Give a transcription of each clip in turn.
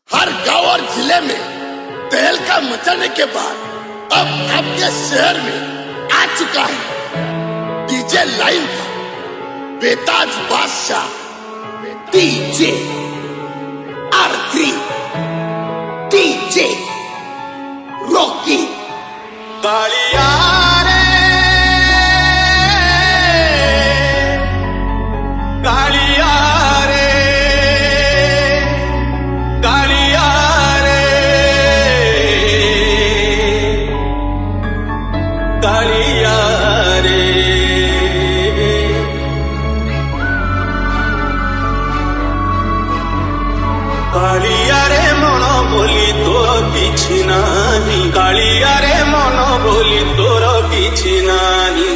हर गांव और जिले में तहलका मचाने के बाद अब आपके शहर में आ चुका है डीजे लाइन का बेताज बादशाह DJ R3 DJ Rocky. Kaliya रे कालिया रे कालिया रे कालिया रे कालिया रे मन बोली तो किछि नाही कालिया रे मन बोली तोर किछि नाही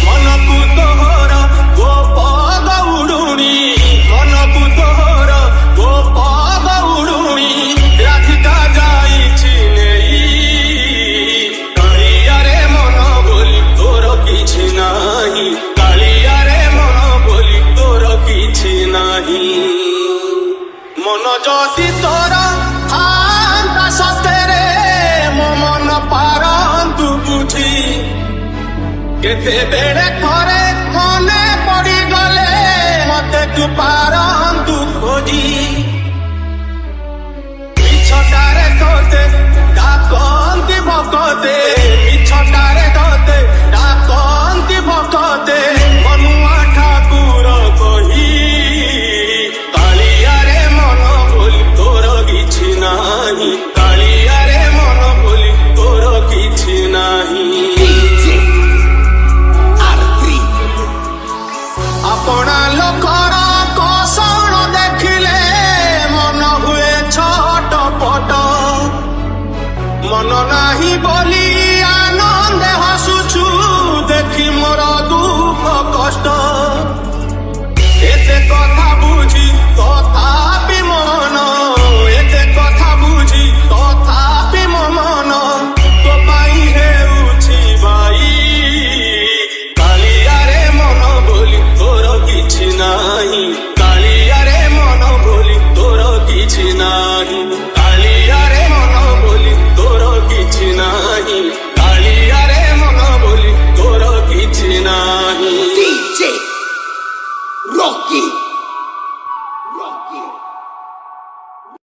मनकु तोहर गोप गौडुणी मनकु तोहर गोप गौडुणी राधिका जाइछि नेई कालिया रे मन बोली तोर किछि नाही कालिया रे मन बोली तोर किछि नाही मन जदि तोर थांता सतेरे मो मन पारंतु बुझी केते बेड़े थरे मने पड़ी गले मते तू पारंतु खोजी मिछटारे तोते डाकंती भकते मिछटारे तोते डाकंती भकते मनुआ ठाकुर कही कालिया रे मन बोली तोर किछि नाही कालिया रे मन बोली तोर किछि नाही डीजे R3 अपना